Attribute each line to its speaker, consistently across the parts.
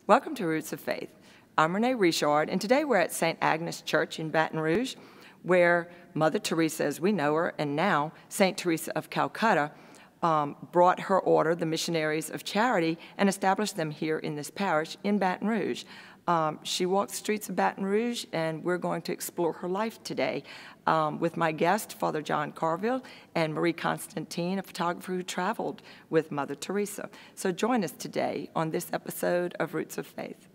Speaker 1: Welcome to Roots of Faith. I'm Renee Richard, and today we're at St. Agnes Church in Baton Rouge, where Mother Teresa, as we know her, and now St. Teresa of Calcutta, brought her order, the Missionaries of Charity, and established them here in this parish in Baton Rouge. She walked the streets of Baton Rouge, and we're going to explore her life today with my guest, Father John Carville, and Marie Constantine, a photographer who traveled with Mother Teresa. So join us today on this episode of Roots of Faith.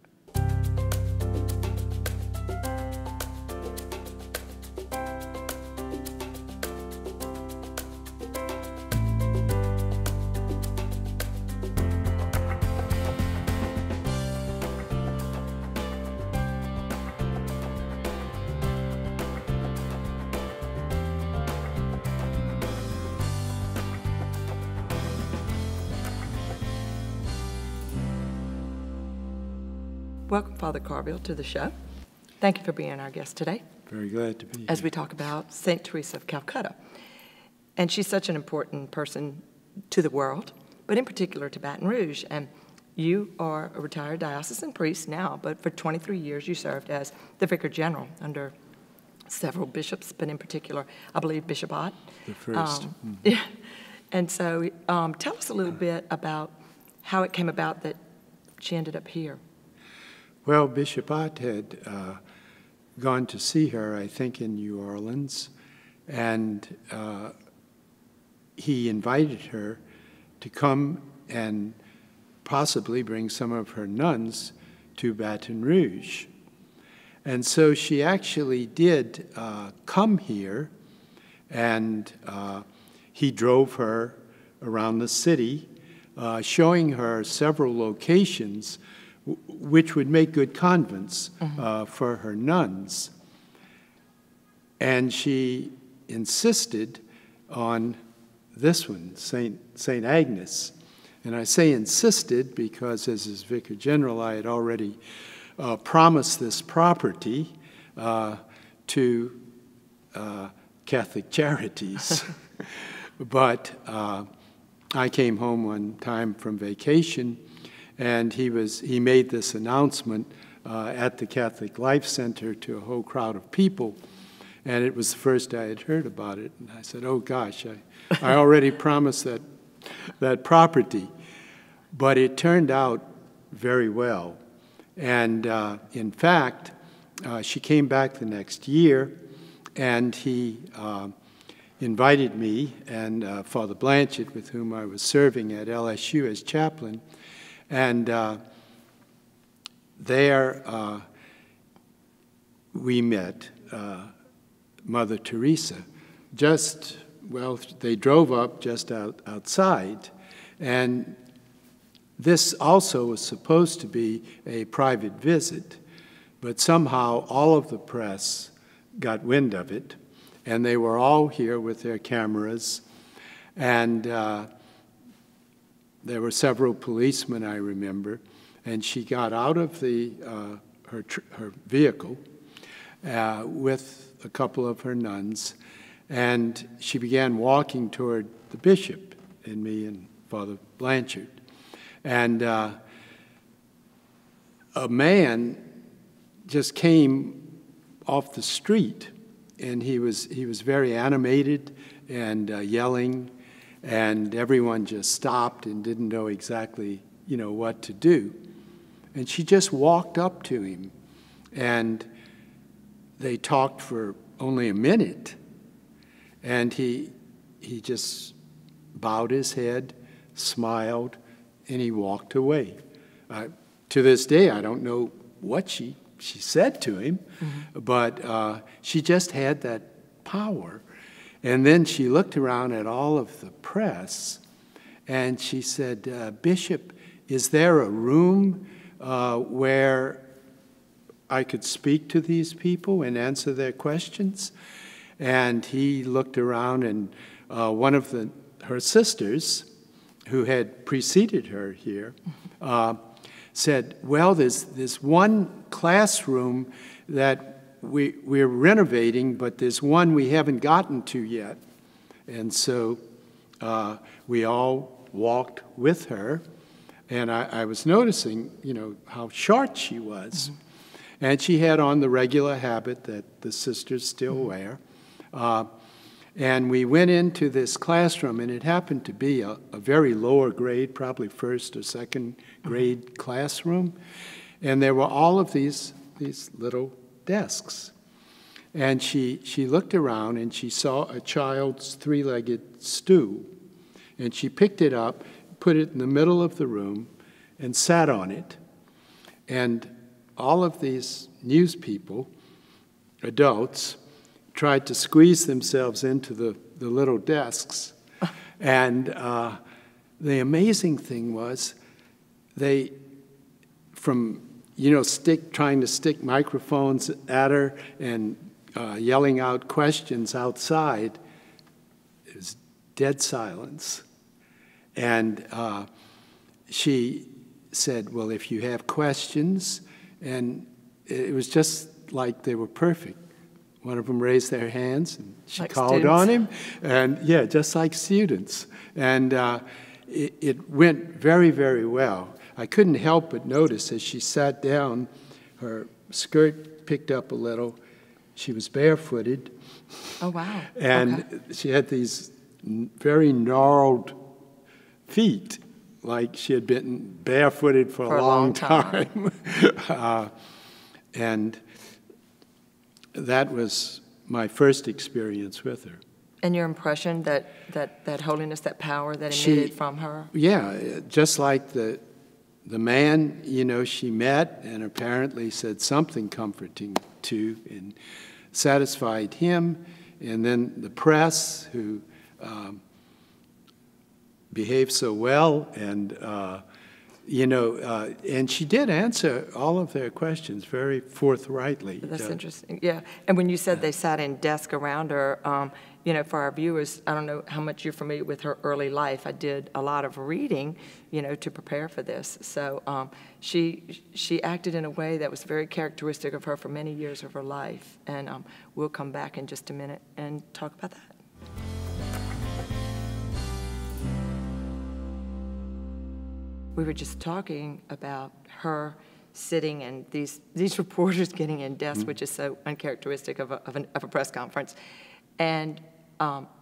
Speaker 1: Welcome, Father Carville, to the show. Thank you for being our guest today.
Speaker 2: Very glad to be here.
Speaker 1: As we talk about St. Teresa of Calcutta. And she's such an important person to the world, but in particular to Baton Rouge. And you are a retired diocesan priest now, but for 23 years you served as the Vicar General under several bishops, but in particular, I believe Bishop Ott.
Speaker 2: The first.
Speaker 1: Yeah. And so tell us a little bit about how it came about that she ended up here.
Speaker 2: Well, Bishop Ott had gone to see her, I think, in New Orleans, and he invited her to come and possibly bring some of her nuns to Baton Rouge. And so she actually did come here, and he drove her around the city, showing her several locations which would make good convents for her nuns. And she insisted on this one, St. Agnes. And I say insisted because as his Vicar General, I had already promised this property to Catholic Charities. But I came home one time from vacation, and he made this announcement at the Catholic Life Center to a whole crowd of people, and it was the first I had heard about it. And I said, oh gosh, I already promised that property. But it turned out very well. And in fact, she came back the next year, and he invited me and Father Blanchett, with whom I was serving at LSU as chaplain. And there we met Mother Teresa. They drove up just outside. And this also was supposed to be a private visit, but somehow all of the press got wind of it, and they were all here with their cameras. And there were several policemen, I remember, and she got out of her vehicle with a couple of her nuns, and she began walking toward the bishop and me and Father Blanchard. And a man just came off the street, and he was very animated and yelling. And everyone just stopped and didn't know exactly, what to do. And she just walked up to him, and they talked for only a minute. And he just bowed his head, smiled, and he walked away. To this day, I don't know what she said to him, but she just had that power. And then she looked around at all of the press, and she said, Bishop, is there a room where I could speak to these people and answer their questions? And he looked around, and one of her sisters, who had preceded her here, said, well, there's one classroom that we're renovating, but there's one we haven't gotten to yet. And so we all walked with her And I was noticing, you know, how short she was. And she had on the regular habit that the sisters still wear. And we went into this classroom, and it happened to be a very lower grade, probably first or second grade classroom. And there were all of these little desks. And she looked around, and she saw a child's three-legged stool. And she picked it up, put it in the middle of the room, and sat on it. And all of these news people, adults, tried to squeeze themselves into the little desks. And the amazing thing was they, from, you know, trying to stick microphones at her and yelling out questions outside, it was dead silence. And she said, well, if you have questions, and it was just like they were perfect. One of them raised their hands, and she
Speaker 1: like
Speaker 2: called
Speaker 1: students.
Speaker 2: on him, and yeah, just like students. And it went very, very well. I couldn't help but notice as she sat down, her skirt picked up a little. She was barefooted.
Speaker 1: Oh, wow.
Speaker 2: And
Speaker 1: okay.
Speaker 2: She had these very gnarled feet, like she had been barefooted for a long time. And that was my first experience with her.
Speaker 1: And your impression that holiness, that power that emitted from her?
Speaker 2: Yeah, just like the man, you know, she met and apparently said something comforting to and satisfied him, and then the press who behaved so well, and you know, and she did answer all of their questions very forthrightly.
Speaker 1: That's interesting, yeah. And when you said they sat in desk around her, you know, for our viewers, I don't know how much you're familiar with her early life. I did a lot of reading, you know, to prepare for this. So she acted in a way that was very characteristic of her for many years of her life. And we'll come back in just a minute and talk about that. We were just talking about her sitting and these reporters getting in desks, which is so uncharacteristic of a press conference. And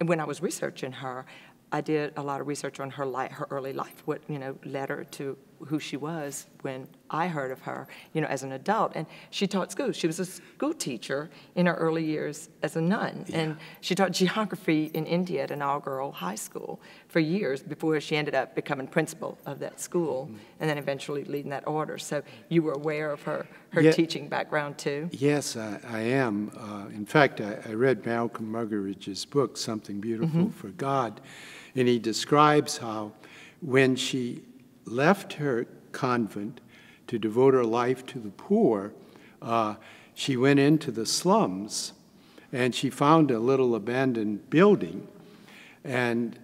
Speaker 1: when I was researching her, I did a lot of research on her early life, what, you know, led her to who she was when I heard of her, you know, as an adult. And she taught school. She was a school teacher in her early years as a nun. Yeah. And she taught geography in India at an all-girl high school for years before she ended up becoming principal of that school, and then eventually leading that order. So you were aware of her teaching background too? Yes,
Speaker 2: I am. In fact, I read Malcolm Muggeridge's book, Something Beautiful for God, and he describes how when she left her convent to devote her life to the poor, she went into the slums, and she found a little abandoned building, and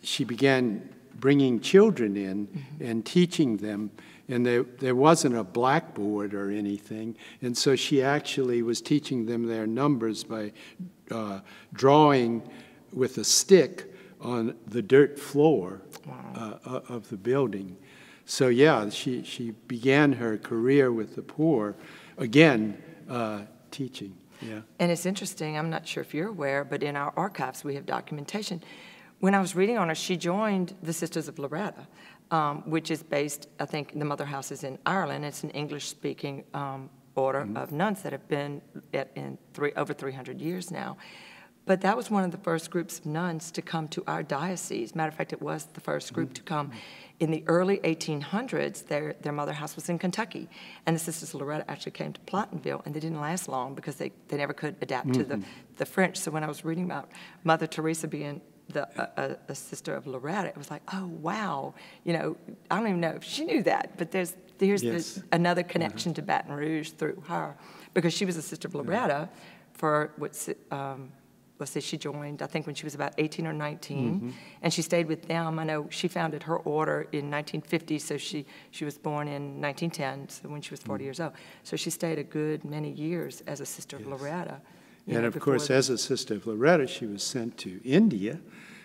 Speaker 2: she began bringing children in and teaching them, and there wasn't a blackboard or anything, and so she actually was teaching them their numbers by drawing with a stick on the dirt floor of the building. So yeah, she began her career with the poor, again, teaching. Yeah.
Speaker 1: And it's interesting, I'm not sure if you're aware, but in our archives we have documentation. When I was reading on her, she joined the Sisters of Loretta, which is based, I think, the mother house is in Ireland. It's an English-speaking order of nuns that have been over 300 years now. But that was one of the first groups of nuns to come to our diocese. Matter of fact, it was the first group to come. In the early 1800s, their mother house was in Kentucky, and the Sisters of Loretta actually came to Platonville, and they didn't last long because they never could adapt to the French. So when I was reading about Mother Teresa being a sister of Loretta, it was like, oh, wow. You know, I don't even know if she knew that, but there's another connection to Baton Rouge through her, because she was a sister of Loretta for let's say she joined, I think, when she was about 18 or 19, and she stayed with them. I know she founded her order in 1950, so she was born in 1910, so when she was 40 years old. So she stayed a good many years as a sister of Loretta.
Speaker 2: And of course, as a sister of Loretta, she was sent to India,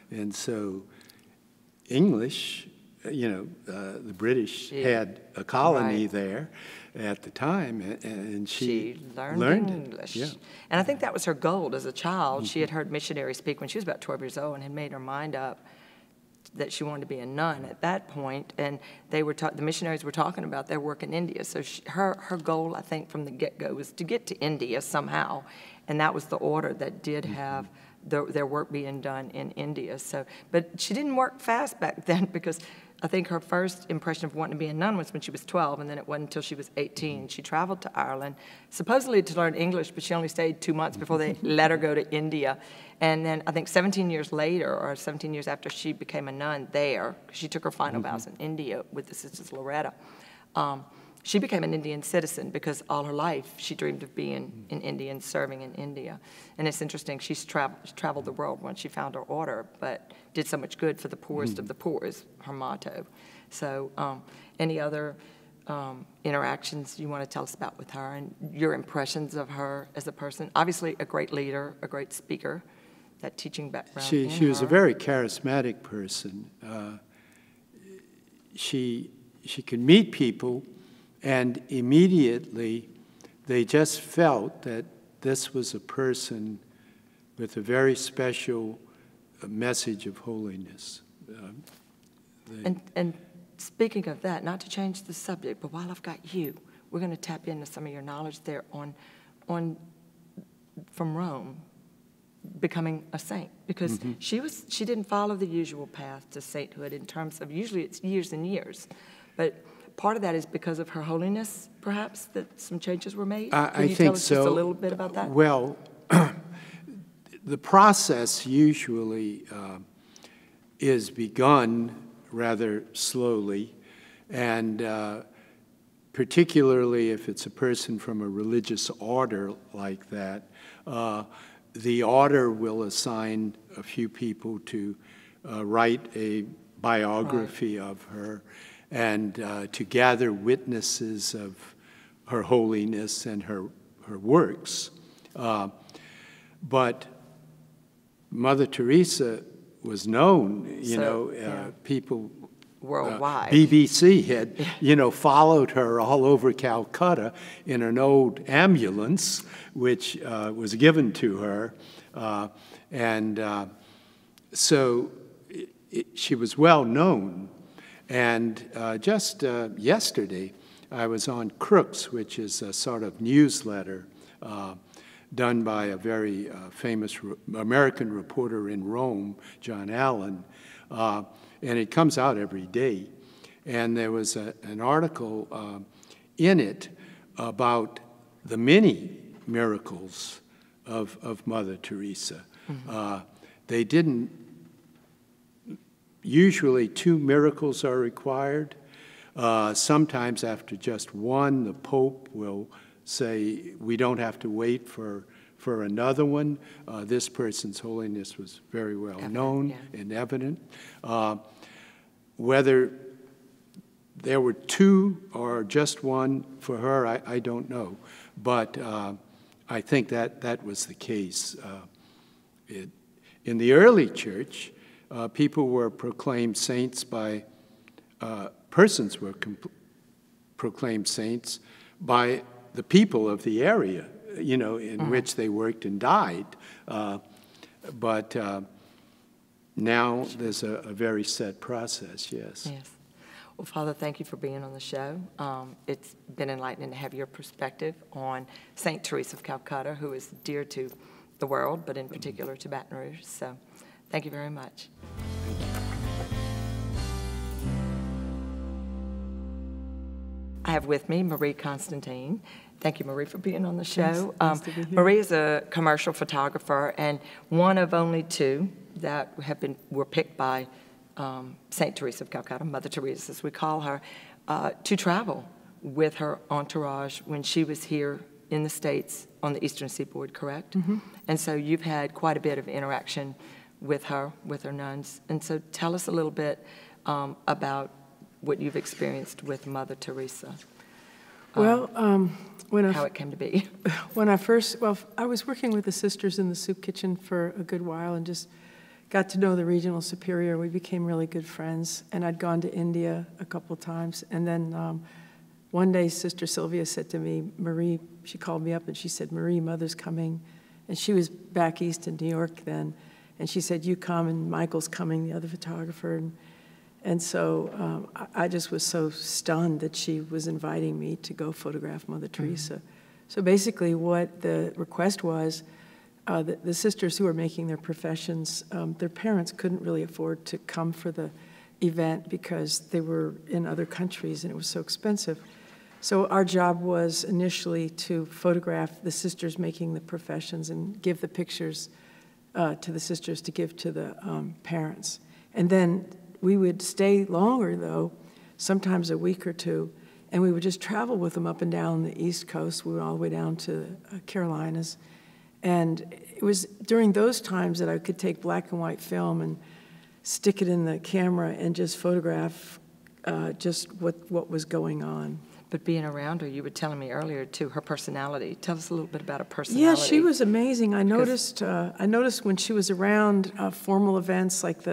Speaker 2: and so English the British had a colony there at the time, and she learned
Speaker 1: English.
Speaker 2: It. Yeah.
Speaker 1: And I think that was her goal as a child. She had heard missionaries speak when she was about 12 years old and had made her mind up that she wanted to be a nun at that point. And they were the missionaries were talking about their work in India. So her goal, I think, from the get-go was to get to India somehow. And that was the order that did have their work being done in India. So, but she didn't work fast back then, because I think her first impression of wanting to be a nun was when she was 12, and then it wasn't until she was 18. She traveled to Ireland, supposedly to learn English, but she only stayed 2 months before they let her go to India. And then I think 17 years later, or 17 years after she became a nun there, she took her final vows in India with the Sisters Loretta, she became an Indian citizen, because all her life she dreamed of being in India and serving in India. And it's interesting, she's traveled the world once she found her order, but did so much good for the poorest of the poor is her motto. So any other interactions you want to tell us about with her and your impressions of her as a person? Obviously a great leader, a great speaker, that teaching background.
Speaker 2: She was a very charismatic person. She could meet people, and immediately they just felt that this was a person with a very special message of holiness.
Speaker 1: And speaking of that, not to change the subject, but while I've got you, we're going to tap into some of your knowledge there on from Rome, becoming a saint, because she didn't follow the usual path to sainthood in terms of, usually it's years and years, but part of that is because of her holiness, perhaps, that some changes were made?
Speaker 2: I think
Speaker 1: tell us
Speaker 2: so.
Speaker 1: Just a little bit about that?
Speaker 2: Well, the process usually is begun rather slowly, and particularly if it's a person from a religious order like that, the order will assign a few people to write a biography of her, and to gather witnesses of her holiness and her works. But Mother Teresa was known, people
Speaker 1: worldwide.
Speaker 2: BBC had, followed her all over Calcutta in an old ambulance, which was given to her. So she was well known. And just yesterday, I was on Crooks, which is a sort of newsletter done by a very famous American reporter in Rome, John Allen, and it comes out every day. And there was an article in it about the many miracles of Mother Teresa. They didn't. Usually 2 miracles are required. Sometimes after just one, the Pope will say, we don't have to wait for another one. This person's holiness was very well known and evident. Whether there were 2 or just one for her, I don't know. But I think that was the case. In the early church, people were proclaimed saints by, persons were proclaimed saints by the people of the area, in which they worked and died. But now there's a very set process, yes.
Speaker 1: Yes. Well, Father, thank you for being on the show. It's been enlightening to have your perspective on St. Teresa of Calcutta, who is dear to the world, but in particular to Baton Rouge. So thank you very much. I have with me Marie Constantine. Thank you, Marie, for being on the show.
Speaker 3: Nice to be here.
Speaker 1: Marie is a commercial photographer and one of only 2 that were picked by St. Teresa of Calcutta, Mother Teresa, as we call her, to travel with her entourage when she was here in the States on the Eastern Seaboard, correct? And so you've had quite a bit of interaction with her nuns. And so tell us a little bit about what you've experienced with Mother Teresa.
Speaker 3: Well,
Speaker 1: how it came to be.
Speaker 3: When I was working with the sisters in the soup kitchen for a good while and just got to know the regional superior. We became really good friends, and I'd gone to India a couple of times. And then one day, Sister Sylvia said to me, Marie, she called me up and she said, Marie, Mother's coming. And she was back east in New York then. And she said, you come, and Michael's coming, the other photographer. And so I just was so stunned that she was inviting me to go photograph Mother Teresa. So basically what the request was, the sisters who were making their professions, their parents couldn't really afford to come for the event because they were in other countries and it was so expensive. So our job was initially to photograph the sisters making the professions and give the pictures to the sisters to give to the parents. And then we would stay longer, though, sometimes a week or two, and we would just travel with them up and down the East Coast. We went all the way down to the Carolinas. And it was during those times that I could take black and white film and stick it in the camera and just photograph just what was going on.
Speaker 1: But being around her, you were telling me earlier, too, her personality. Tell us a little bit about her personality.
Speaker 3: Yeah, she was amazing. I noticed when she was around formal events like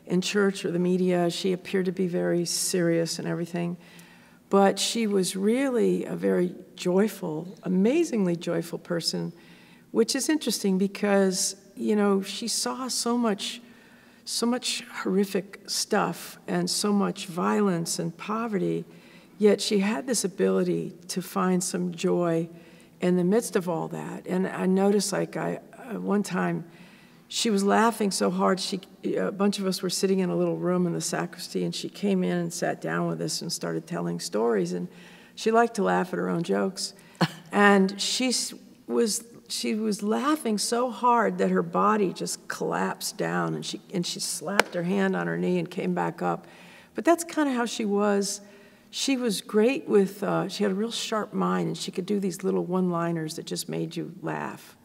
Speaker 3: in church or the media, she appeared to be very serious and everything. But she was really a very joyful, amazingly joyful person, which is interesting because, you know, she saw so much horrific stuff and so much violence and poverty. Yet she had this ability to find some joy in the midst of all that. And I noticed, like, one time, she was laughing so hard, a bunch of us were sitting in a little room in the sacristy, and she came in and sat down with us and started telling stories. And she liked to laugh at her own jokes. And she was laughing so hard that her body just collapsed down, and she slapped her hand on her knee and came back up. But that's kind of how she was. She was great with, she had a real sharp mind, and she could do these little one-liners that just made you laugh.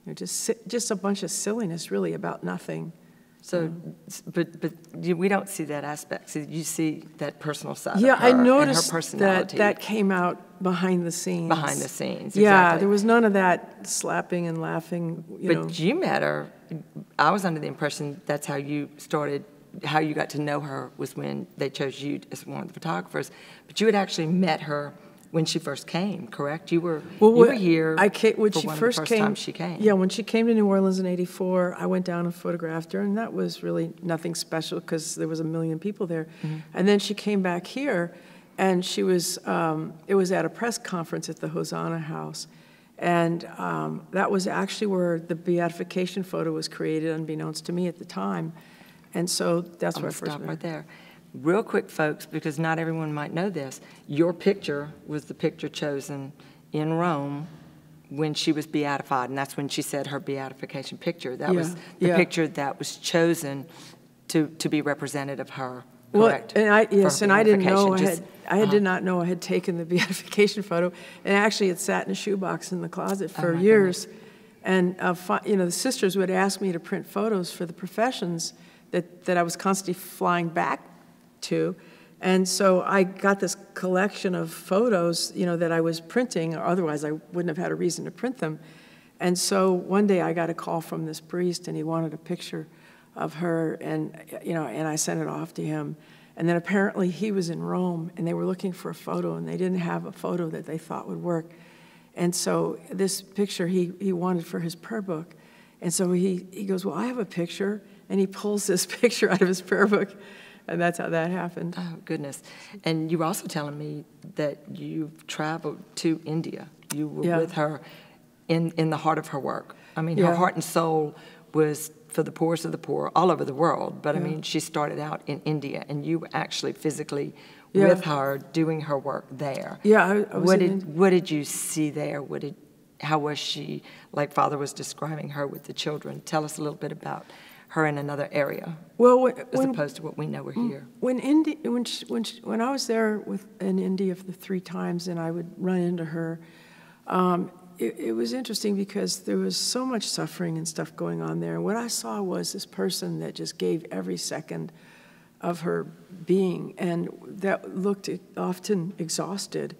Speaker 3: You know, just a bunch of silliness, really, about nothing.
Speaker 1: So, but we don't see that aspect. So you see that personal side
Speaker 3: yeah,
Speaker 1: of her
Speaker 3: I noticed
Speaker 1: and her personality.
Speaker 3: that came out behind the scenes.
Speaker 1: Behind the scenes,
Speaker 3: yeah,
Speaker 1: exactly.
Speaker 3: there was none of that slapping and laughing, you know.
Speaker 1: But you met her, I was under the impression that's how you started, how you got to know her was when they chose you as one of the photographers. But you had actually met her when she first came, correct? You were here
Speaker 3: when
Speaker 1: for
Speaker 3: she
Speaker 1: one
Speaker 3: first
Speaker 1: of the first times she came.
Speaker 3: Yeah, when she came to New Orleans in '84, I went down and photographed her, and that was really nothing special because there was 1 million people there. Mm-hmm. And then she came back here, and she was, it was at a press conference at the Hosanna House. And that was actually where the beatification photo was created, unbeknownst to me at the time. And so that's where I first met her.
Speaker 1: Stop right there. Real quick, folks, because not everyone might know this, your picture was the picture chosen in Rome when she was beatified, and that's when she said her beatification picture. That was the picture that was chosen to be representative of her, correct?
Speaker 3: Well, and I didn't know, I did not know I had taken the beatification photo, and actually it sat in a shoebox in the closet for years. Goodness. And, you know, the sisters would ask me to print photos for the professions that I was constantly flying back to. And so I got this collection of photos, you know, that I was printing, or otherwise I wouldn't have had a reason to print them. And so one day I got a call from this priest, and he wanted a picture of her, and, you know, and I sent it off to him. And then apparently he was in Rome, and they were looking for a photo, and they didn't have a photo that they thought would work. And so this picture he wanted for his prayer book. And so he goes, well, I have a picture, and he pulls this picture out of his prayer book. And that's how that happened.
Speaker 1: Oh, goodness. And you were also telling me that you've traveled to India. You were with her in the heart of her work. I mean, her heart and soul was for the poorest of the poor all over the world. But, I mean, she started out in India, and you were actually physically with her doing her work there.
Speaker 3: Yeah, I was
Speaker 1: what did you see there? How was she, like Father was describing her with the children? Tell us a little bit about her in another area, as opposed to what we know here.
Speaker 3: When I was there in India for the 3 times, and I would run into her, it was interesting because there was so much suffering and stuff going on there. And what I saw was this person that just gave every second of her being, and that looked often exhausted.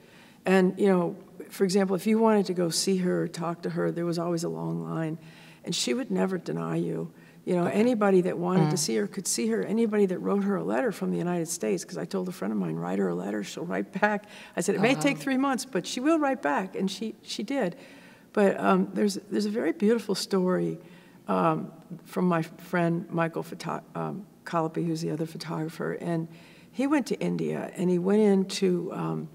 Speaker 3: And, you know, for example, if you wanted to go see her or talk to her, there was always a long line, and she would never deny you. You know, anybody that wanted to see her could see her. Anybody that wrote her a letter from the United States, because I told a friend of mine, write her a letter, she'll write back. I said, it may take 3 months, but she will write back, and she did. But there's a very beautiful story from my friend Michael Colopy, who's the other photographer, and he went to India, and he went into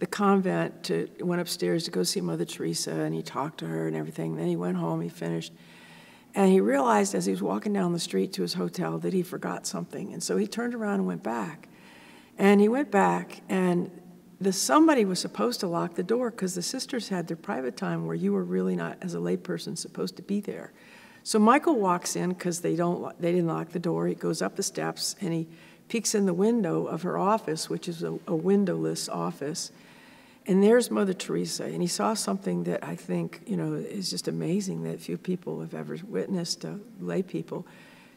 Speaker 3: the convent, went upstairs to go see Mother Teresa, and he talked to her and everything. Then he went home, he finished. And he realized as he was walking down the street to his hotel that he forgot something. And so he turned around and went back. And he went back, and somebody was supposed to lock the door because the sisters had their private time where you were really not, as a layperson, supposed to be there. So Michael walks in because they didn't lock the door. He goes up the steps, and he peeks in the window of her office, which is a windowless office. And there's Mother Teresa, and he saw something that I think, you know, is just amazing that few people have ever witnessed, lay people.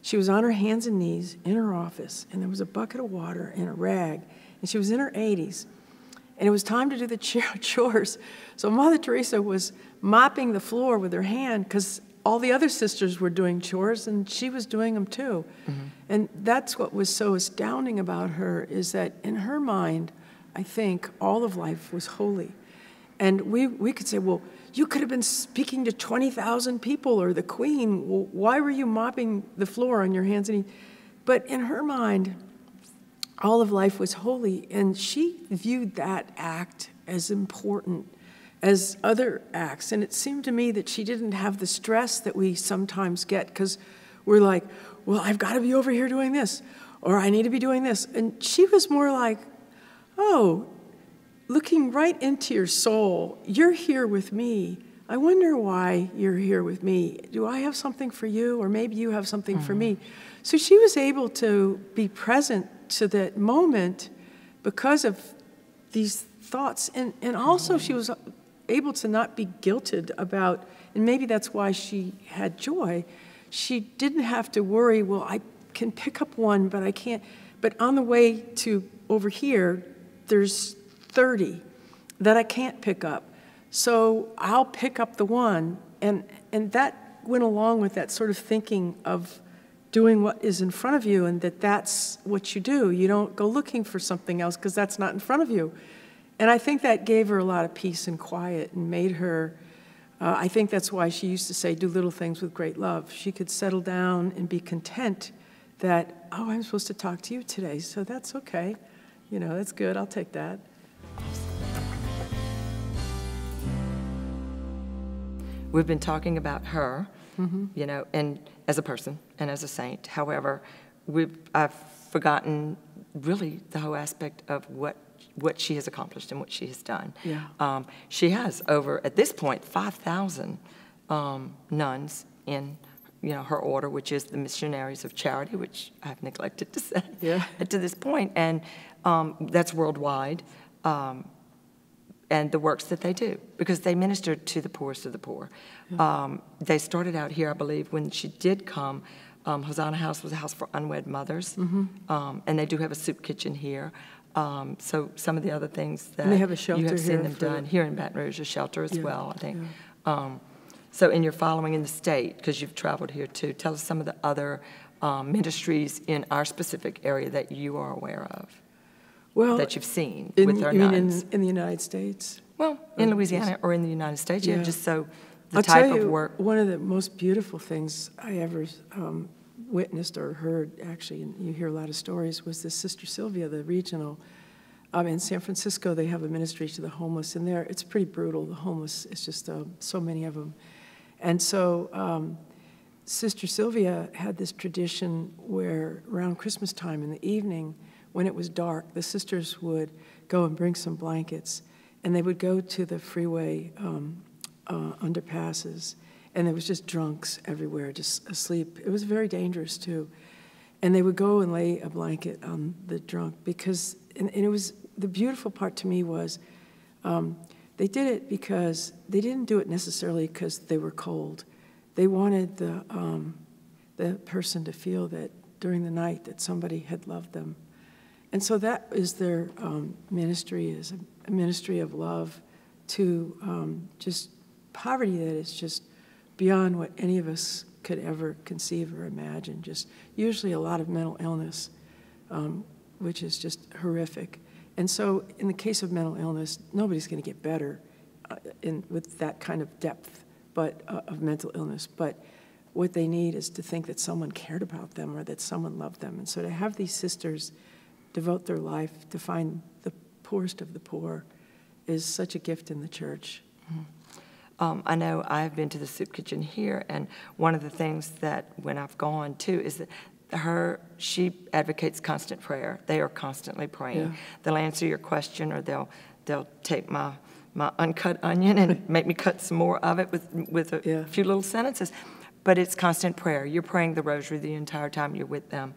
Speaker 3: She was on her hands and knees in her office, and there was a bucket of water and a rag, and she was in her 80s. And it was time to do the chores. So Mother Teresa was mopping the floor with her hand because all the other sisters were doing chores, and she was doing them too. And that's what was so astounding about her, is that in her mind, I think all of life was holy. And we could say, well, you could have been speaking to 20,000 people or the Queen. Well, why were you mopping the floor on your hands and knees? But in her mind, all of life was holy. And she viewed that act as important as other acts. And it seemed to me that she didn't have the stress that we sometimes get, because we're like, well, I've got to be over here doing this, or I need to be doing this. And she was more like, oh, looking right into your soul, you're here with me. I wonder why you're here with me. Do I have something for you, or maybe you have something for me? So she was able to be present to that moment because of these thoughts. And also she was able to not be guilted about, and maybe that's why she had joy. She didn't have to worry, well, I can pick up one, but I can't. But on the way to over here, there's 30 that I can't pick up. So I'll pick up the one. And that went along with that sort of thinking of doing what is in front of you, and that's what you do. You don't go looking for something else because that's not in front of you. And I think that gave her a lot of peace and quiet and made her, I think that's why she used to say, do little things with great love. She could settle down and be content that, oh, I'm supposed to talk to you today, so that's okay. You know, that's good, I'll take that.
Speaker 1: We've been talking about her, you know, and as a person and as a saint. However, I've forgotten really the whole aspect of what she has accomplished and what she has done.
Speaker 3: Yeah.
Speaker 1: She has over, at this point, 5,000 nuns in, you know, her order, which is the Missionaries of Charity, which I've neglected to say to this point, and that's worldwide, and the works that they do, because they minister to the poorest of the poor. They started out here, I believe, when she did come. Hosanna House was a house for unwed mothers, and they do have a soup kitchen here. So some of the other things that
Speaker 3: they have a shelter
Speaker 1: you have seen
Speaker 3: here
Speaker 1: them done here in Baton Rouge, a shelter as well, I think. So in your following in the state, because you've traveled here too, tell us some of the other ministries in our specific area that you are aware of, that you've seen with our nuns.
Speaker 3: In the United States?
Speaker 1: Well, in Louisiana or in the United States, yeah, just so the
Speaker 3: I'll
Speaker 1: type
Speaker 3: tell you,
Speaker 1: of work.
Speaker 3: One of the most beautiful things I ever witnessed or heard, actually, and you hear a lot of stories, was this Sister Sylvia, the regional. In San Francisco, they have a ministry to the homeless, and there it's pretty brutal. The homeless, it's just so many of them. And so Sister Sylvia had this tradition where around Christmas time in the evening, when it was dark, the sisters would go and bring some blankets, and they would go to the freeway underpasses, and there was just drunks everywhere, just asleep. It was very dangerous, too. And they would go and lay a blanket on the drunk because, and it was, the beautiful part to me was they did it because they didn't do it necessarily because they were cold. They wanted the person to feel that during the night that somebody had loved them. And so that is their ministry, is a ministry of love to just poverty that is just beyond what any of us could ever conceive or imagine. Just usually a lot of mental illness, which is just horrific. And so in the case of mental illness, nobody's going to get better with that kind of depth of mental illness. But what they need is to think that someone cared about them or that someone loved them. And so to have these sisters devote their life to find the poorest of the poor is such a gift in the church.
Speaker 1: Mm-hmm. I know I've been to the soup kitchen here, and one of the things that when I've gone too is that she advocates constant prayer. They are constantly praying.
Speaker 3: Yeah.
Speaker 1: They'll answer your question, or they'll take my uncut onion and make me cut some more of it with a few little sentences. But it's constant prayer. You're praying the rosary the entire time you're with them.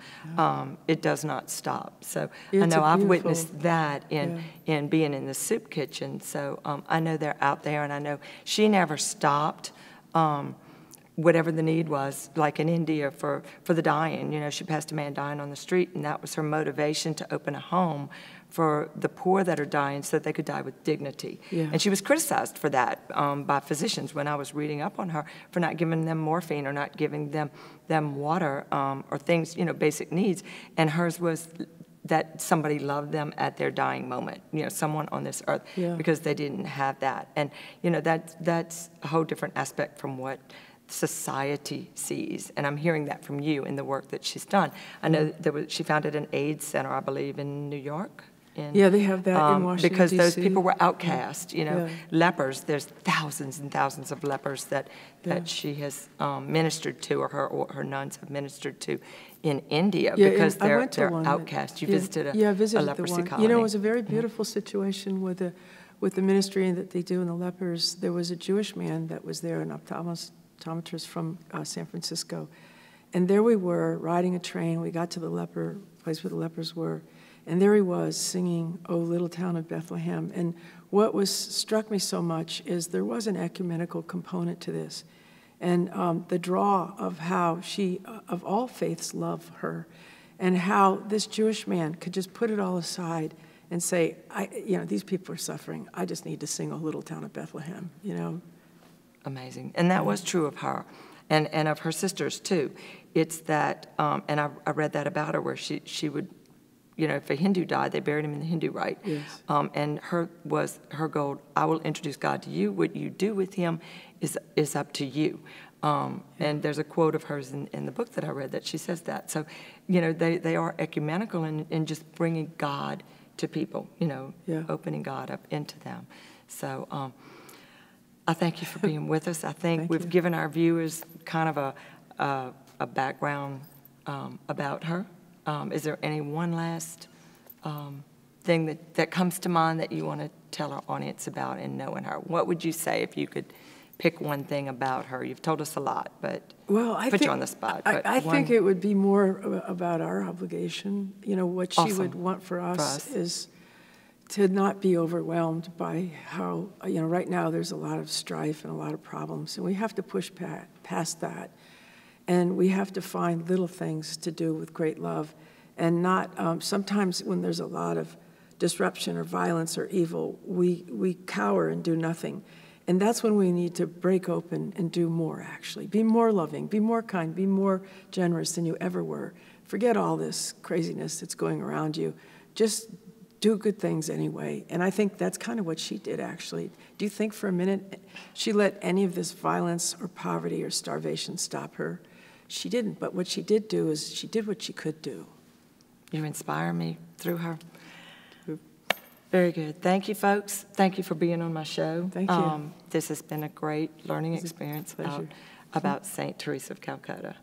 Speaker 1: It does not stop. So I know I've witnessed that in being in the soup kitchen. So I know they're out there, and I know she never stopped. Whatever the need was, like in India for the dying. You know, she passed a man dying on the street, and that was her motivation to open a home for the poor that are dying so that they could die with dignity.
Speaker 3: Yeah.
Speaker 1: And she was criticized for that by physicians when I was reading up on her, for not giving them morphine or not giving them water or things, you know, basic needs. And hers was that somebody loved them at their dying moment, you know, someone on this earth, because they didn't have that. And, you know, that's a whole different aspect from what society sees, and I'm hearing that from you in the work that she's done. I know she founded an AIDS center, I believe, in New York.
Speaker 3: They have that in Washington,
Speaker 1: because those
Speaker 3: D.C.
Speaker 1: people were outcast, you know, lepers. There's thousands and thousands of lepers that she has ministered to, or her nuns have ministered to in India, because they're outcast. You visited a leprosy colony.
Speaker 3: You know, it was a very beautiful situation with the ministry that they do in the lepers. There was a Jewish man that was there, an optometrist from San Francisco. And there we were, riding a train. We got to the place where the lepers were. And there he was singing, "O Little Town of Bethlehem." And what struck me so much is there was an ecumenical component to this. And the draw of how of all faiths, love her. And how this Jewish man could just put it all aside and say, you know, these people are suffering. I just need to sing "O Little Town of Bethlehem," you know.
Speaker 1: Amazing. And that was true of her and of her sisters too. It's that, and I read that about her, where she would, you know, if a Hindu died, they buried him in the Hindu rite.
Speaker 3: Yes.
Speaker 1: And her goal, I will introduce God to you. What you do with him is up to you. And there's a quote of hers in the book that I read that she says that. So, you know, they are ecumenical in just bringing God to people, you know, opening God up into them. So I thank you for being with us. I think we've given our viewers kind of a background about her. Is there any one last thing that comes to mind that you want to tell our audience about in knowing her? What would you say if you could pick one thing about her? You've told us a lot, but put you on the spot.
Speaker 3: I think it would be more about our obligation. You know, what she would want for us is to not be overwhelmed by how, you know, right now there's a lot of strife and a lot of problems, and we have to push past that. And we have to find little things to do with great love, and not, sometimes when there's a lot of disruption or violence or evil, we cower and do nothing. And that's when we need to break open and do more, actually. Be more loving, be more kind, be more generous than you ever were. Forget all this craziness that's going around you. Just do good things anyway. And I think that's kind of what she did, actually. Do you think for a minute she let any of this violence or poverty or starvation stop her? She didn't, but what she did do is she did what she could do.
Speaker 1: You inspire me through her. Very good. Thank you, folks. Thank you for being on my show.
Speaker 3: Thank you.
Speaker 1: This has been a great learning experience about St. Teresa of Calcutta.